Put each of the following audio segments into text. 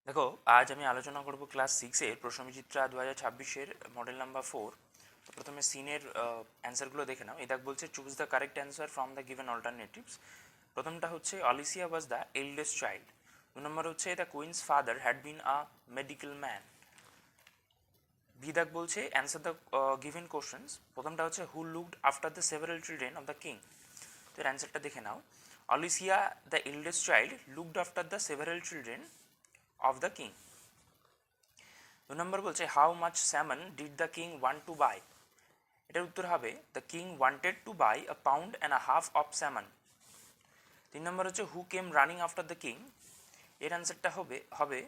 দেখো, আজ আমি আলোচনা করব ক্লাস 6-এর প্রশ্নবিচিত্রা 2026-এর মডেল নাম্বার 4। তো প্রথমে সিনের অ্যান্সারগুলো দেখে নাও। এই দেখ বলছে choose the correct answer from the given alternatives. প্রথমটা হচ্ছে Alicia was the eldest child. 2 নম্বর হচ্ছে the queen's father had been a medical man. B দেখ বলছে অ্যান্সার দ্য গিভেন কোশ্চেন্স। প্রথমটা হচ্ছে who looked after the several children of the king. তো এর অ্যান্সারটা দেখে নাও। Alicia the eldest child looked after the several children of the king. 2 নম্বর বলছে how much salmon did the king want to buy. এটার উত্তর হবে the king wanted to buy a pound and a half of salmon. 3 নম্বর হচ্ছে who came running after the king. এর অ্যান্সারটা হবে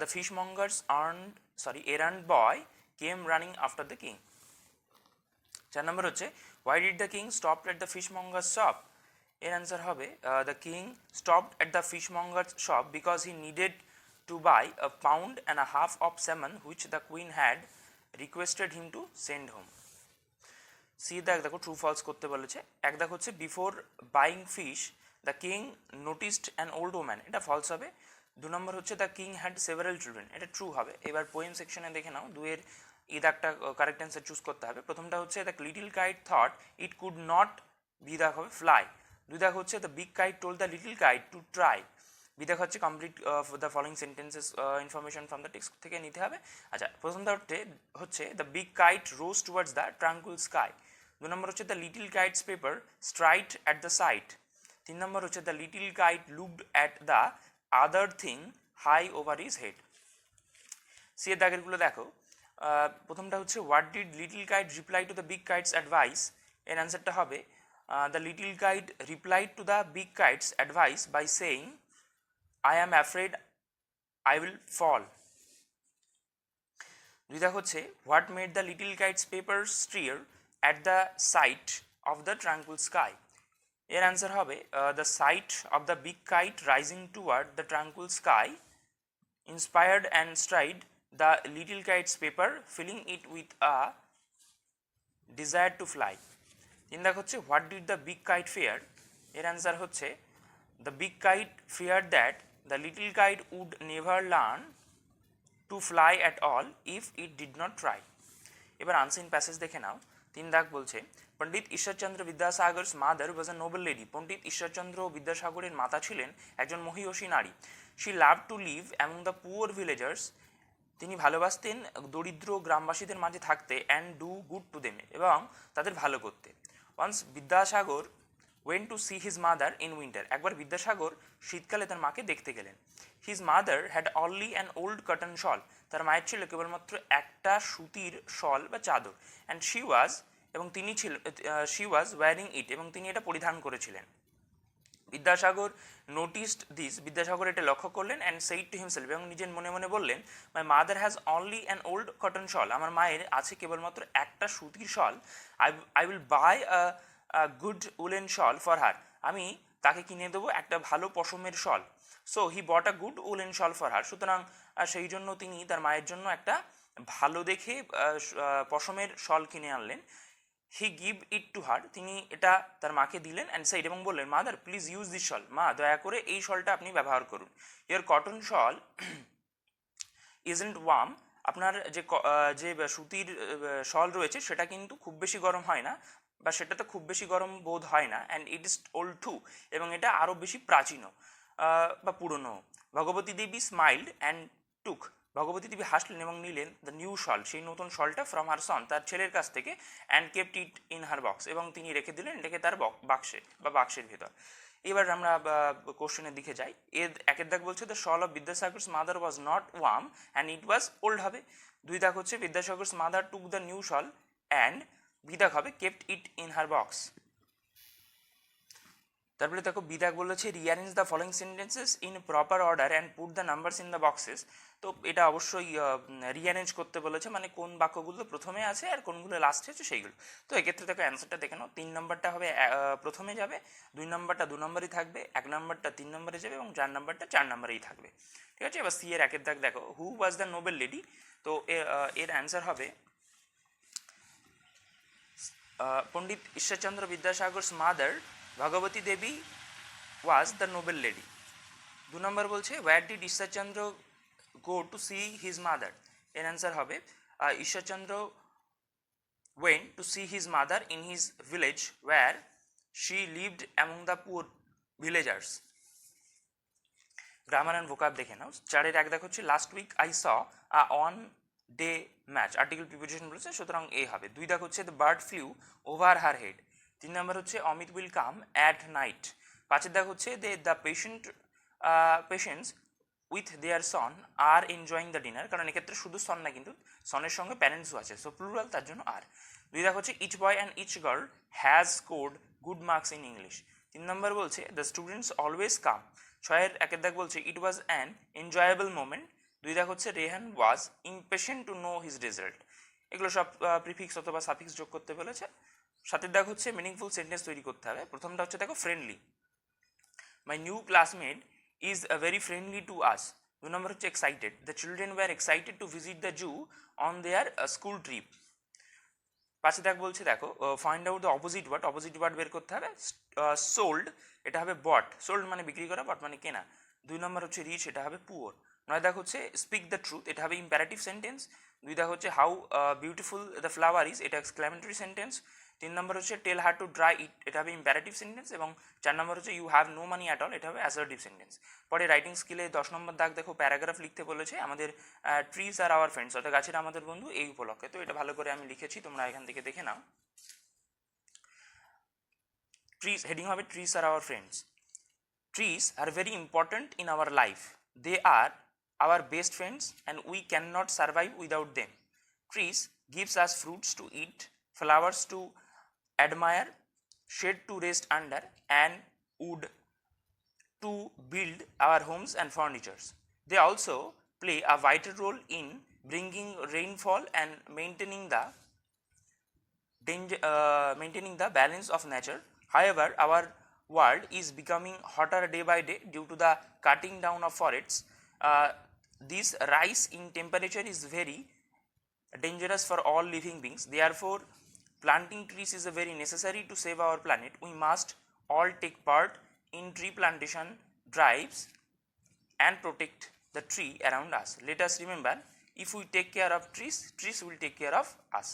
the fishmonger's errand boy came running after the king. 4 নম্বর হচ্ছে why did the king stop at the fishmonger's shop. এর answer হবে the king stopped at the fishmonger's shop because he needed to buy a pound and a half of salmon which the queen had requested him to send home. C দেখো true false করতে বলেছে। এক দেখ হচ্ছে before buying fish the king noticed an old woman, এটা false হবে। 2 নম্বর হচ্ছে the king had several children, এটা ট্রু হবে। এবার পোয়েম সেকশনে দেখে নাও, দুয়ের একটা কারেক্ট অ্যান্সার চুজ করতে হবে। প্রথমটা হচ্ছে the little kite thought it could not be দেখ হবে ফ্লাই। 2 দেখ হচ্ছে the big kite told the little kite to try. B দেখা হচ্ছে complete the following sentences information from the text থেকে নিতে হবে। আচ্ছা, প্রথমটা হচ্ছে the big kite rose towards the tranquil sky. 2 নম্বর হচ্ছে the little kite's paper stirred at the sight. 3 নম্বর হচ্ছে the little kite looked at the other thing high over his head. C এর দাগেরগুলো দেখো। প্রথমটা হচ্ছে what did little kite reply to the big kite's advice. এর অ্যান্সারটা হবে the little kite replied to the big kite's advice by saying I am afraid I will fall. দুইটা হচ্ছে what made the little kite's paper stir at the sight of the tranquil sky. এর answer হবে the sight of the big kite rising toward the tranquil sky inspired and stirred the little kite's paper filling it with a desire to fly. 3 দেখ হচ্ছে what did the big kite fear. এর answer হচ্ছে the big kite fear that the little kite would never learn to fly at all if it did not try. এবার unseen passage দেখে নাও। 3 দাগ বলছে Pandit Ishwarchandra Vidyasagar's mother was a noble lady. Pandit Ishwarchandra বিদ্যাসাগরের মাতা ছিলেন একজন মহীয়সী নারী। She love to live among the poor villagers. তিনি ভালোবাসতেন দরিদ্র গ্রামবাসীদের মাঝে থাকতে and do good to them, এবং তাদের ভালো করতে। Once Vidyasagar went to see his mother in winter. একবার বিদ্যাসাগর শীতকালে তার মাকে দেখতে গেলেন। His mother had only an old cotton শল। তার মায়ের ছিল কেবলমাত্র একটা সুতির শল বা চাদর। অ্যান্ড শি ওয়াজ ওয়ারিং ইট, এবং তিনি এটা পরিধান করেছিলেন। বিদ্যাসাগর নোটিসড দিস, বিদ্যাসাগর এটা লক্ষ্য করলেন। অ্যান্ড সেইড টু হিমসেলফ, এবং নিজের মনে মনে বললেন my mother has only an old cotton shawl. আমার মায়ের আছে কেবলমাত্র একটা সুতির shawl. I will buy a good woollen shawl for her. আমি তাকে কিনে দেবো একটা ভালো পশমের shawl. So he bought a good woollen shawl for her. সুতরাং সেই জন্য তিনি তার মায়ের জন্য একটা ভালো দেখে পশমের শল কিনে আনলেন। হি গিভ ইট টু হার, তিনি এটা তার মাকে দিলেন। অ্যান্ড সাইড, এবং বললেন মাদার প্লিজ ইউজ দিস শল, মা দয়া করে এই শলটা আপনি ব্যবহার করুন। ইয়ার কটন শল ইজন্ট ওয়ার্ম। আপনার যে সুতির শল রয়েছে সেটা কিন্তু খুব বেশি গরম হয় না, বা সেটাতে খুব বেশি গরম বোধ হয় না। And it is old two, এবং এটা আরও বেশি প্রাচীন বা পুরনো। ভগবতী দেবী স্মাইল্ড অ্যান্ড টুক। ভগবতী দেবী হাসলেন এবং নিলেন দ্য নিউ শল, সেই নতুন শলটা, ফ্রম হার সন, তার ছেলের কাছ থেকে। And kept it in her box, এবং তিনি রেখে দিলেন এটাকে তার বাক্সে বা বাক্সের ভেতর। এবার আমরা কোশ্চেনের দিকে যাই। একের দাগ বলছে the shawl of Vidyasagar's mother was not warm and it was old হবে। 2 দাগ হচ্ছে Vidyasagar's mother took the new shawl and B দাগ হবে kept it in her box. তারপরে দেখো বি দাগ বলেছে rearrange the following sentences in proper order and put the numbers in the boxes. তো এটা অবশ্যই রিঅ্যারেঞ্জ করতে বলেছে, মানে কোন বাক্যগুলো প্রথমে আছে আর কোনগুলো লাস্টে আছে সেইগুলো। তো এক্ষেত্রে দেখো অ্যান্সারটা দেখে নাও। 3 নম্বরটা হবে প্রথমে যাবে, 2 নম্বরটা 2 নম্বরই থাকবে, 1 নম্বরটা 3 নম্বরে যাবে, এবং 4 নম্বরটা 4 নম্বরেই থাকবে। ঠিক আছে, এবার সি এর একের দাগ দেখো who was the noble lady. তো এর অ্যান্সার হবে Pandit Ishwarchandra Vidyasagar's mother Bhagabati Devi was the noble lady. 2 নম্বর বলছে where did Ishwarchandra go to see his mother? এর অ্যান্সার হবে Ishwarchandra went to see his mother in his village where she lived among the poor villagers. Grammar and vocab দেখে নাও। 4 এক দেখো হচ্ছে last week I saw a one day match, article preposition বলেছে, সুতরাং A হবে। 2 দেখো হচ্ছে the bird flew over her head. 3 নম্বর হচ্ছে Amit will come at night. 5 দেখো হচ্ছে the patients with their son are enjoying the dinner, কারণ এক্ষেত্রে শুধু সন না, কিন্তু সনের সঙ্গে প্যারেন্টসও আছে, সো প্লুরাল, তার জন্য আর। 2 দেখো হচ্ছে each boy and each girl has scored good marks in English. 3 নম্বর বলছে দ্য স্টুডেন্টস অলওয়েজ কাম। 6 একের দাগ বলছে it was an enjoyable moment. 2 দাগ হচ্ছে Rehan was impatient to know his result. এগুলো সব প্রিফিক্স অথবা সাফিক্স যোগ করতে বলেছে। 7 দাগ হচ্ছে মিনিংফুল সেন্টেন্স তৈরি করতে হবে। প্রথমটা হচ্ছে দেখো friendly, my new classmate is very friendly to us. 2 নম্বর হচ্ছে excited, the children were excited to visit the zoo on their school trip. 5 দাগ বলছে দেখো find out the opposite word বের করতে হবে। সোল্ড, এটা হবে বট, সোল্ড মানে বিক্রি করা, বট মানে কেনা। 2 নম্বর হচ্ছে রিচ, এটা হবে পুয়ার। 9 দাগ হচ্ছে স্পিক দ্য ট্রুথ, এটা হবে ইম্পারেটিভ সেন্টেন্স। 2 দাগ হচ্ছে how beautiful the flower is, এটা এক্সক্লামেটরি সেন্টেন্স। 3 নম্বর হচ্ছে টেল হার টু ড্রাই ইট, এটা হবে ইম্পারেটিভ সেন্টেন্স। এবং 4 নম্বর হচ্ছে you have no money at all, এটা হবে অ্যাসার্টিভ সেন্টেন্স। পরে রাইটিং স্কিলে 10 নম্বর দাগ দেখো প্যারাগ্রাফ লিখতে বলেছে আমাদের ট্রিজ আর আওয়ার ফ্রেন্ডস, অর্থাৎ গাছের আমাদের বন্ধু, এই উপলক্ষে। তো এটা ভালো করে আমি লিখেছি, তোমরা এখান থেকে দেখে নাও। ট্রিজ হেডিং হবে trees are our friends. Trees are very important in our life. They are our best friends and we cannot survive without them. Trees gives us fruits to eat, flowers to admire, shade to rest under, and wood to build our homes and furnitures. They also play a vital role in bringing rainfall and maintaining the balance of nature. However, our world is becoming hotter day by day due to the cutting down of forests. This rise in temperature is very dangerous for all living beings. Therefore, planting trees is a very necessary to save our planet. We must all take part in tree plantation drives and protect the tree around us. Let us remember, if we take care of trees, trees will take care of us.